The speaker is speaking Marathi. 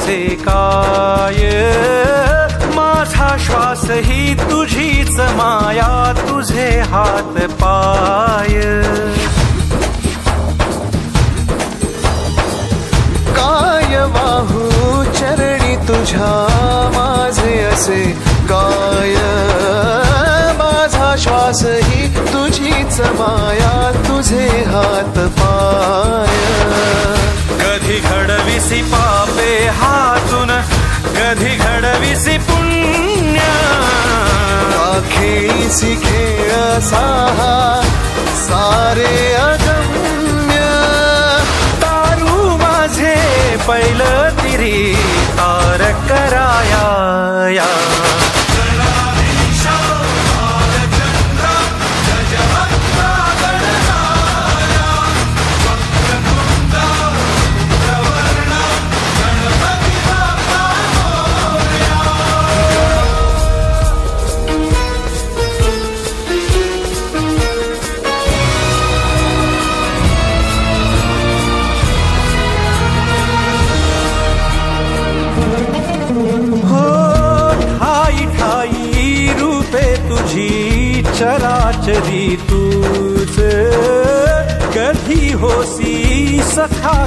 माझे काय, माझा श्वास ही तुझीच माया, तुझे हात पाय. काय वाहू चरणी तुझ्या माझे असे काय, माझा श्वास ही तुझीच माया, तुझे हात पाय. कधी घडविसी पापे हातून, कधी घडविसी पुण्य, खेळीसी खेळ साहा सारे अगम्य. तारू माझे पहिलं तिरी तार कराया या. तुझी चराचरी तूच, कधी होसी सखा.